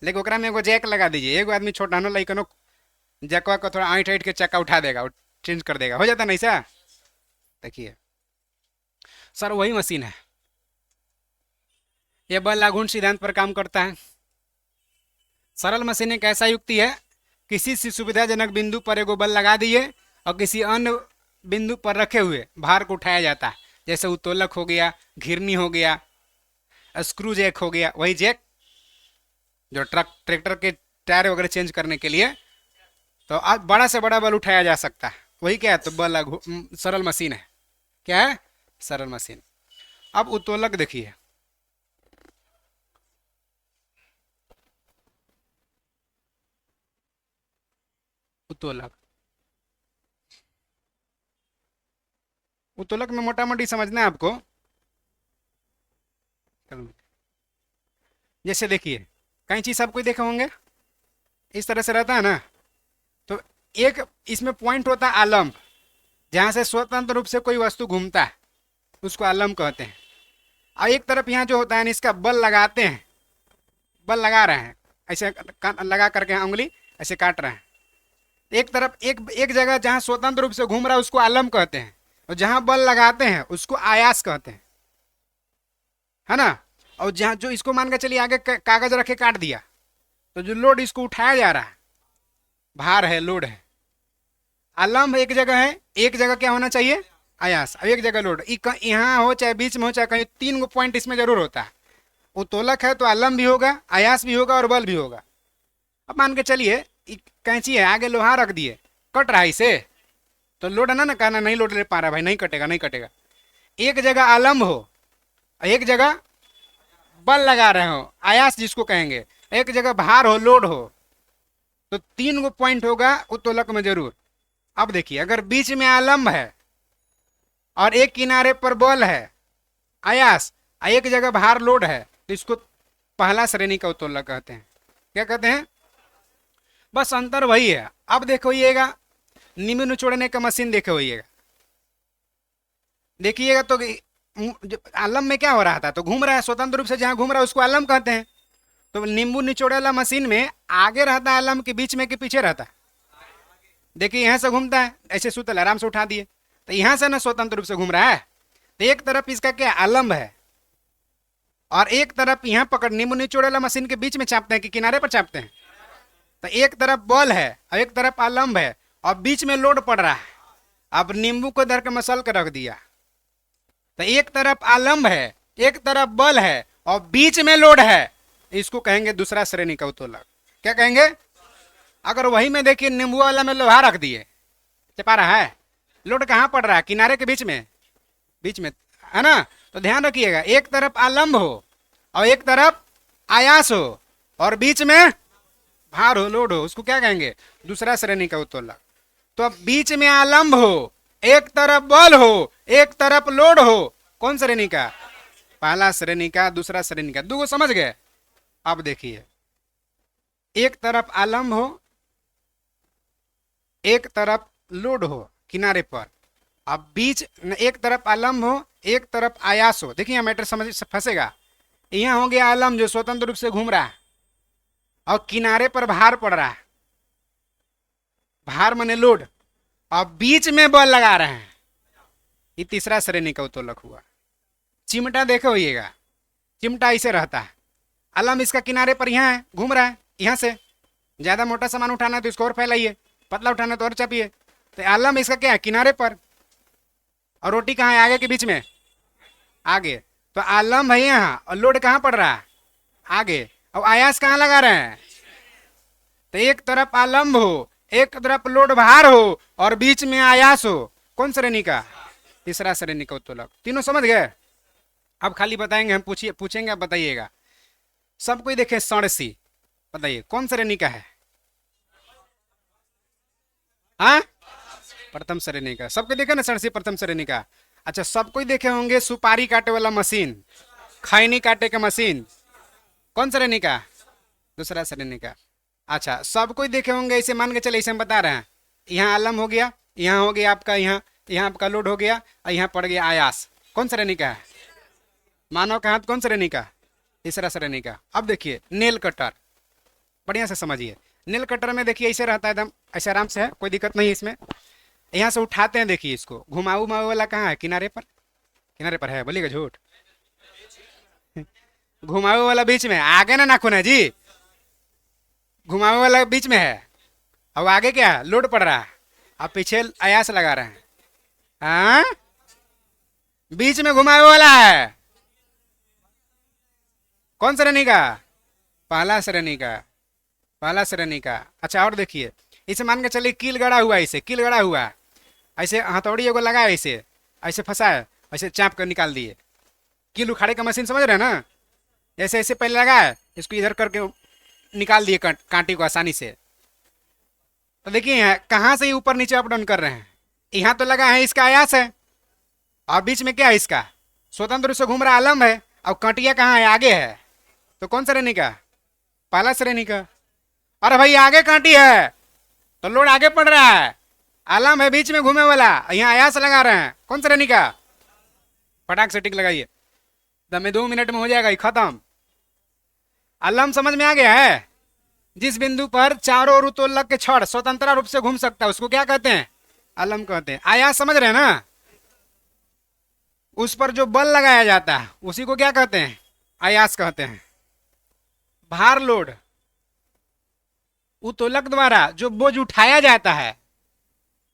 लेकिन ओकरा में एगो जैक लगा दीजिए, एगो आदमी छोटा नो लइकनो जैकवा को थोड़ा ऐंठ ऐंठ के चक्का उठा देगा, चेंज कर देगा, हो जाता नहीं सा। देखिए सर वही मशीन है, यह बल आघूर्ण सिद्धांत पर काम करता है। सरल मशीन एक ऐसा युक्ति है, किसी से सुविधाजनक बिंदु पर एगो बल लगा दिए और किसी अन्य बिंदु पर रखे हुए भार को उठाया जाता है। जैसे उत्तोलक हो गया, घिरनी हो गया, स्क्रू जैक हो गया, वही जैक जो ट्रैक्टर के टायर वगैरह चेंज करने के लिए, तो आज बड़ा से बड़ा बल उठाया जा सकता है, वही क्या है, तो सरल मशीन है। क्या है, सरल मशीन। अब उत्तोलक देखिए, उत्तोलक, उत्तोलक में मोटा मोटी समझना है आपको। जैसे देखिए कई चीज सब कोई देखे होंगे, इस तरह से रहता है ना, तो एक इसमें पॉइंट होता है आलम्ब, जहां से स्वतंत्र रूप से कोई वस्तु घूमता है उसको आलम्ब कहते हैं। और एक तरफ यहाँ जो होता है इसका बल लगाते हैं, बल लगा रहे हैं ऐसे लगा करके उंगली ऐसे काट रहे हैं, एक तरफ एक एक जगह जहां स्वतंत्र रूप से घूम रहा है उसको आलम्ब कहते हैं, और जहां बल लगाते हैं उसको आयास कहते हैं, है ना। और जहां जो इसको मान के चलिए आगे कागज रखे काट दिया, तो जो लोड इसको उठाया जा रहा है, भार है, लोड है, आलम्ब एक जगह है, एक जगह क्या होना चाहिए, आयास, अब एक जगह लोड, यहाँ हो चाहे बीच में हो चाहे कहीं, 3 गो पॉइंट इसमें जरूर होता है। उत्तोलक है तो आलम्ब भी होगा, आयास भी होगा और बल भी होगा। अब मान के चलिए कैंची है, आगे लोहा रख दिए, कट रहा है इसे, तो लोड है ना, कहना नहीं लोड ले पा रहा भाई, नहीं कटेगा नहीं कटेगा। एक जगह आलम्ब हो, एक जगह बल लगा रहे हो, आयास जिसको कहेंगे, एक जगह भार हो, लोड हो, तो 3 गो पॉइंट होगा उत्तोलक में जरूर। अब देखिए अगर बीच में आलम्ब है और एक किनारे पर बल है, आयास, एक जगह भार लोड है, तो इसको पहला श्रेणी का उत्तोलक कहते हैं। क्या कहते हैं, बस अंतर वही है। अब देखो होइएगा नींबू निचोड़ने का मशीन देखे होइएगा, देखिएगा तो आलम में क्या हो रहा था, तो घूम रहा है स्वतंत्र रूप से, जहां घूम रहा है उसको आलम कहते हैं। तो नींबू निचोड़े वाला मशीन में आगे रहता है आलम के बीच में कि पीछे रहता है, देखिए यहाँ से घूमता है ऐसे, सूतल आराम से उठा दिए, तो यहां से ना स्वतंत्र रूप से घूम रहा है। तो एक तरफ इसका क्या आलम्ब है और एक तरफ यहाँ पकड़ नींबू निचोड़े वाला मशीन के बीच में चापते हैं कि किनारे पर चापते हैं। तो एक तरफ बॉल है और एक तरफ आलम्ब है और बीच में लोड पड़ रहा है। अब नींबू को धर के मसल के रख दिया। तो एक तरफ आलम्ब है, एक तरफ बल है और बीच में लोड है। इसको कहेंगे दूसरा श्रेणी का उत्तोलक। क्या कहेंगे? अगर वही में देखिए नींबू वाला में लोहा रख दिए, चपा रहा है, लोड कहाँ पड़ रहा है? किनारे के बीच में, बीच में है ना। तो ध्यान रखिएगा, एक तरफ आलम्ब हो और एक तरफ आयास हो और बीच में भार हो, लोड हो, उसको क्या कहेंगे? दूसरा श्रेणी का उत्तोलक। तो अब बीच में आलम्ब हो, एक तरफ बल हो, एक तरफ लोड हो, कौन श्रेणी का? पहला श्रेणी का, दूसरा श्रेणी का। दो समझ गए? अब देखिए, एक तरफ आलम्ब हो, एक तरफ लोड हो किनारे पर, अब बीच एक तरफ आलम्ब हो, एक तरफ आयास हो। देखिए मैटर समझ फंसेगा। यहाँ हो गया आलम्ब जो स्वतंत्र रूप से घूम रहा है और किनारे पर भार पड़ रहा है, भार माने लोड, और बीच में बल लगा रहे हैं। ये तीसरा श्रेणी का उत्तोलक हुआ। चिमटा देखे होइएगा, चिमटा ऐसे रहता है, आलम्ब इसका किनारे पर यहाँ है, घूम रहा है। यहाँ से ज्यादा मोटा सामान उठाना है तो इसको और फैलाइए, पतला उठाना है तो और चापिए। तो आलम्ब इसका क्या है? किनारे पर, और रोटी कहाँ है? आगे के बीच में, आगे। तो आलम्ब है यहाँ और लोड कहाँ पड़ रहा है? आगे। और आयास कहाँ लगा रहे हैं? तो एक तरफ आलम्ब हो, एक तरफ लोड भार हो और बीच में आयास हो, कौन श्रेणी का? तीसरा श्रेणी का उत्तोलक। तीनों समझ गए? अब खाली बताएंगे हम, पूछेंगे आप बताइएगा। सब कोई देखे सड़सी, बताइए कौन श्रेणी का है? हाँ, प्रथम श्रेणी का। सबको देखे ना सड़सी प्रथम श्रेणी का। अच्छा, सबको देखे होंगे सुपारी काटे वाला मशीन, खैनी काटे का मशीन, कौन श्रेणी का? दूसरा श्रेणी का। अच्छा, सबको देखे होंगे, ऐसे मान के चले, ऐसे हम बता रहे हैं, यहाँ आलम हो गया, यहाँ हो गया आपका, यहाँ आपका लोड हो गया और यहाँ पड़ गया आयास, कौन श्रेणी का है? मानव का हाथ कौन श्रेणी का? तीसरा श्रेणी का। अब देखिए नेल कटर, बढ़िया से समझिए। नेल कटर में देखिए ऐसे रहता है, एकदम ऐसे आराम से है, कोई दिक्कत नहीं है इसमें। यहाँ से उठाते हैं, देखिए इसको घुमाऊ उमाऊ वाला कहाँ है? किनारे पर, किनारे पर है, बोलिएगा झूठ? घुमाऊ वाला बीच में, आगे ना नाखून है जी, घुमाऊ वाला बीच में है। अब आगे क्या है? लोड पड़ रहा है, अब पीछे आयास लगा रहे हैं। हाँ, बीच में घुमाऊ वाला है, कौन श्रेणी का? पहला श्रेणी का, पहला श्रेणी का। अच्छा, और देखिए, इसे मान के चलिए कील गड़ा हुआ है, इसे कील गड़ा हुआ है, ऐसे हथौड़ी एगो लगा है, इसे ऐसे फंसा है, ऐसे चाप कर निकाल दिए। कील उखाड़े का मशीन समझ रहे हैं ना? ऐसे ऐसे पहले लगा है, इसको इधर करके निकाल दिए कांटे को आसानी से। तो देखिए यहाँ कहाँ से ऊपर नीचे अप डाउन कर रहे हैं। यहाँ तो लगा है, इसका आयास है, और बीच में क्या है? इसका स्वतंत्र रूप से घूम रहा आलम है, और कांटिया कहाँ है? आगे है। तो कौन श्रेणी का? पहला श्रेणी का। अरे भाई आगे कांटी है तो लोड आगे पड़ रहा है, आलम है बीच में घूमे वाला, यहाँ आयास लगा रहे हैं, कौन श्रेणी का? फटाक से टिक लगाइए, दमे 2 मिनट में हो जाएगा ये खत्म। आलम समझ में आ गया है? जिस बिंदु पर चारों ओर उत्तोलक के छड़ स्वतंत्र रूप से घूम सकता है उसको क्या कहते हैं? आलम कहते हैं। आयास समझ रहे हैं ना? उस पर जो बल लगाया जाता है उसी को क्या कहते हैं? आयास कहते हैं। भार लोड, उत्तोलक द्वारा जो बोझ उठाया जाता है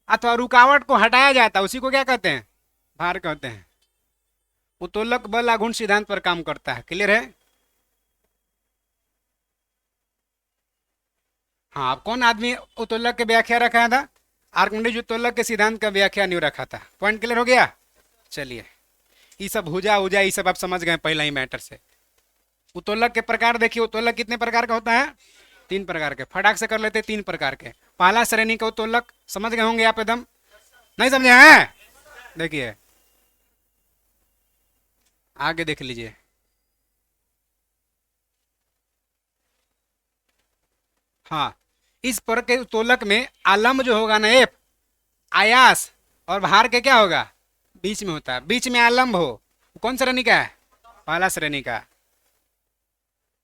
अथवा रुकावट को हटाया जाता है उसी को क्या कहते हैं? भार कहते हैं। उत्तोलक बल आघूर्ण सिद्धांत पर काम करता है। क्लियर है? हाँ, अब कौन आदमी उत्तोलक के व्याख्या रखा था? आर्किमिडीज उत्तोलक के सिद्धांत का व्याख्या नहीं रखा था। पॉइंट क्लियर हो गया? चलिए, ये सब भुजा उजा ये सब आप समझ गए पहला ही मैटर से। उत्तोलक के प्रकार देखिए, उत्तोलक कितने प्रकार का होता है? 3 प्रकार के। फटाक से कर लेते 3 प्रकार के। पहला श्रेणी का उत्तोलक समझ गए होंगे आप? एकदम नहीं समझे हैं? देखिए आगे देख लीजिए। हाँ, इस पर के उत्तोलक में आलम्ब जो होगा ना एफ, आयास और भार के क्या होगा? बीच में होता है। बीच में आलम्ब हो, कौन श्रेणी का है? पहला श्रेणी का।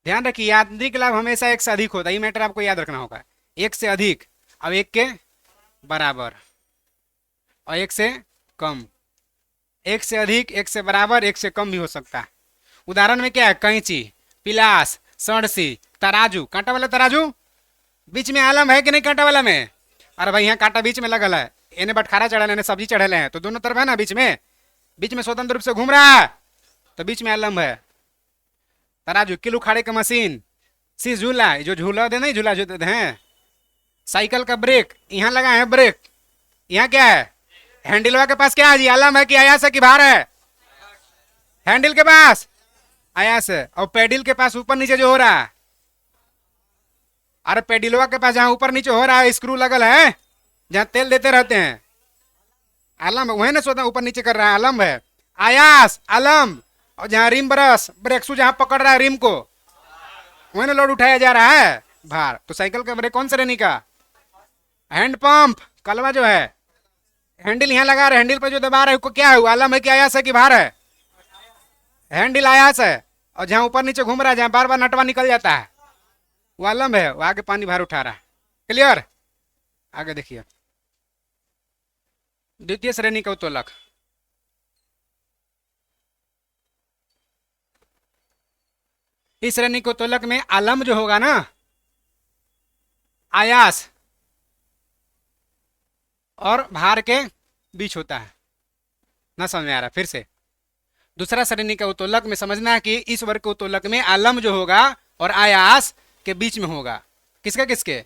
ध्यान रखिए, यांत्रिक लाभ हमेशा 1 से अधिक होता है, ये मैटर आपको याद रखना होगा। 1 से अधिक, अब 1 के बराबर और 1 से कम, एक से अधिक, एक से बराबर, एक से कम भी हो सकता है। उदाहरण में क्या है, कैंची, पिलास, सड़सी, तराजू, कांटा वाला तराजू, बीच में आलम है कि नहीं कांटा वाला में? अरे भाई यहाँ कांटा बीच में लगल है, इन्हें बटखारा चढ़ल है, सब्जी चढ़े हैं, तो दोनों तरफ है ना, बीच में स्वतंत्र रूप से घूम रहा है, तो बीच में आलम है। तराजू, किलो उखाड़े का मशीन, सी झूला, जो झूला दे नहीं, झूला जो देते हैं, साइकिल का ब्रेक, यहाँ लगा है ब्रेक, यहाँ क्या है, हैंडलवा के पास क्या है जी, आलम है कि आयास है कि भार है? हैंडल के पास आयास है, और पेडिल के पास ऊपर नीचे जो हो रहा है, अरे पेडिलवा के पास जहां ऊपर नीचे हो रहा है स्क्रू लगल है, जहां तेल देते रहते हैं, आलम वही ना, सोता ऊपर नीचे कर रहा है, आलम है। आयास आलम, और जहां रिम ब्रश ब्रेक शू जहां पकड़ रहा है रिम को, वही ना लोड उठाया जा रहा है, भार। तो साइकिल का ब्रेक कौन श्रेणी का? हैंड पंप, कलवा जो है, हैंडल यहाँ लगा रहे, हैंडल पर जो दबा रहे क्या है, आलम है कि आयास है कि भार है? हैंडल आयास है, और जहां ऊपर नीचे घूम रहा है, जहां बार बार नटवा निकल जाता है, वो आलम है, वो आगे पानी भार उठा रहा है। क्लियर? आगे देखिए, द्वितीय श्रेणी का उत्तोलक, इस श्रेणी के उत्तोलक में आलम जो होगा ना, आयास और भार के बीच होता है। ना समझ में आ रहा? फिर से, दूसरा श्रेणी का उत्तोलक में समझना है कि इस वर्ग के उत्तोलक में आलम जो होगा और आयास के बीच में होगा। किसके किसके?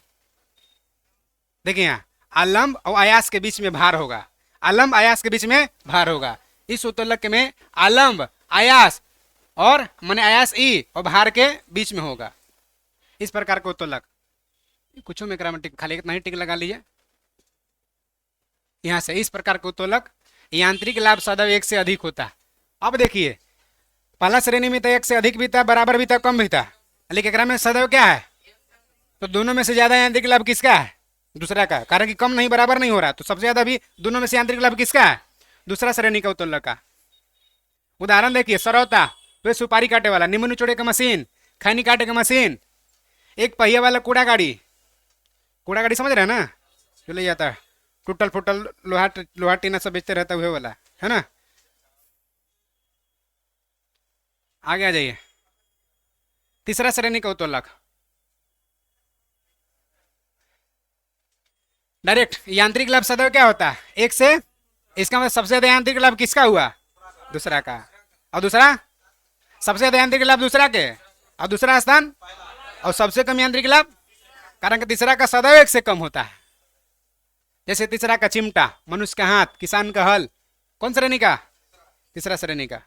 देखिए यहाँ आलम्ब और आयास के बीच में भार होगा, आलम्ब आयास के बीच में भार होगा। इस उत्तोलक में आलम्ब आयास और माने आयास ई और भार के बीच में होगा। इस प्रकार का उत्तोलक, कुछ में टिक, खाली इतना ही टिक लगा लीजिए यहाँ से। इस प्रकार का उत्तोलक यांत्रिक लाभ सदैव एक से अधिक होता है। अब देखिए, पहला श्रेणी में तो एक से अधिक भी था, बराबर भी था, कम भी था, लेकिन एकरा में सदैव क्या है? तो दोनों में से ज्यादा यांत्रिक लाभ किसका है? दूसरा का, कारण कि कम नहीं बराबर नहीं हो रहा, तो सबसे ज्यादा भी दोनों में से यांत्रिक लाभ किसका है? दूसरा श्रेणी का उत्तोलक का। उदाहरण देखिए, सरौता, वे सुपारी काटे वाला, नींबू निचोड़े का मशीन, खैनी काटे का मशीन, एक पहिया वाला कूड़ा गाड़ी, कूड़ा गाड़ी समझ रहे हैं ना, जो ले जाता है टूटल फूटल लोहा टीना सब बेचते रहता हुए वाला, है ना। आगे आ जाइए, तीसरा श्रेणी का उत्तोलक, डायरेक्ट यांत्रिक लाभ सदैव क्या होता है? एक से, इसका मतलब सबसे ज्यादा यांत्रिक लाभ किसका हुआ? दूसरा का। और दूसरा सबसे ज्यादा यांत्रिक लाभ दूसरा के, और दूसरा स्थान, और सबसे कम यांत्रिक लाभ, कारण कि तीसरा का सदैव एक से कम होता है। जैसे तीसरा का चिमटा, मनुष्य का हाथ, किसान का हल, कौन श्रेणी का? तीसरा श्रेणी का।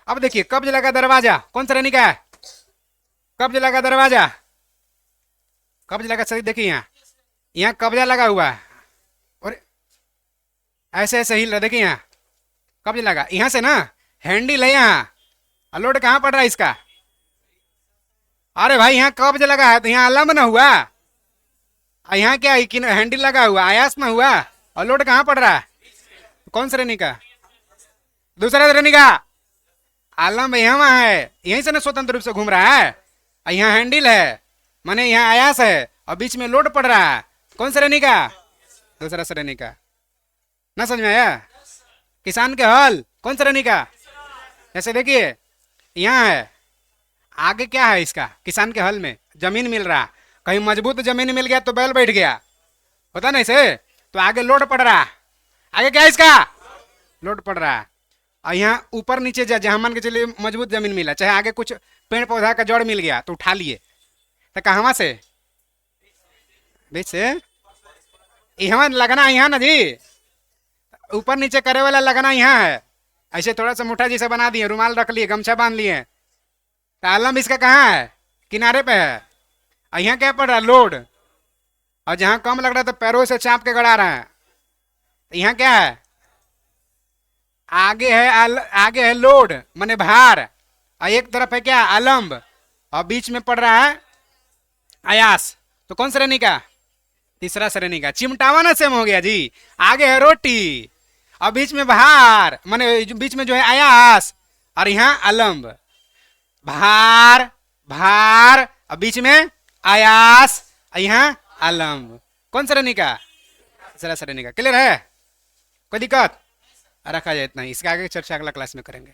अब देखिए, कब्ज लगा दरवाजा, कौन श्रेणी का है? कब्ज लगा दरवाजा, कब्ज लगा, सही देखिए यहाँ कब्जा लगा हुआ है, और ऐसे ऐसे हिल रहा, देखिए यहाँ कब्ज लगा, यहाँ से ना हैंडल है, यहाँ लोड कहाँ पड़ रहा है इसका? अरे भाई यहाँ कब्ज लगा है, तो यहाँ आलम ना हुआ, यहाँ क्या हैंडल लगा हुआ, आयास ना हुआ, और लोड कहाँ पड़ रहा है? कौन श्रेणी का? दूसरा श्रेणी का। आलम यहाँ है, यहीं से ना स्वतंत्र रूप से घूम रहा है, यहाँ हैंडल है, माने यहाँ आयास है, और बीच में लोड पड़ रहा है, कौन श्रेणी का? दूसरा श्रेणी का। ना समझ में आया? किसान के हल, कौन श्रेणी का? जैसे देखिए यहाँ है, आगे क्या है इसका? किसान के हल में जमीन मिल रहा, कहीं मजबूत जमीन मिल गया तो बैल बैठ गया, होता नहीं से, तो आगे लोड पड़ रहा, आगे क्या है इसका? लोड पड़ रहा है। और यहाँ ऊपर नीचे जहाँ मान के चलिए मजबूत जमीन मिला, चाहे आगे कुछ पेड़ पौधा का जड़ मिल गया तो उठा लिए, तो कहाँ से? बीच से। यहाँ लगना यहाँ ना जी, ऊपर नीचे करे वाला लगना यहाँ है, ऐसे थोड़ा सा मुठा जैसे बना दिए, रुमाल रख लिए, गमछा बांध लिए, तो आलम इसका कहाँ है? किनारे पे है। और यहाँ क्या पड़ रहा है? लोड। और जहाँ कम लग रहा है तो पैरों से चाप के गड़ा रहा है, तो यहाँ क्या है? आगे है आगे है लोड माने भार, और एक तरफ है क्या? आलम्ब, और बीच में पड़ रहा है आयास। तो कौन श्रेणी का? तीसरा श्रेणी का। चिमटावा ना सेम हो गया जी, आगे है रोटी और बीच में भार, माने बीच में जो है आयास, और यहाँ आलम्ब, भार भार और बीच में आयास, और यहाँ आलम्ब। कौन श्रेणी का? तीसरा श्रेणी का। क्लियर है? कोई दिक्कत? रखा जाए इतना ही, इसके आगे की चर्चा अगला क्लास में करेंगे।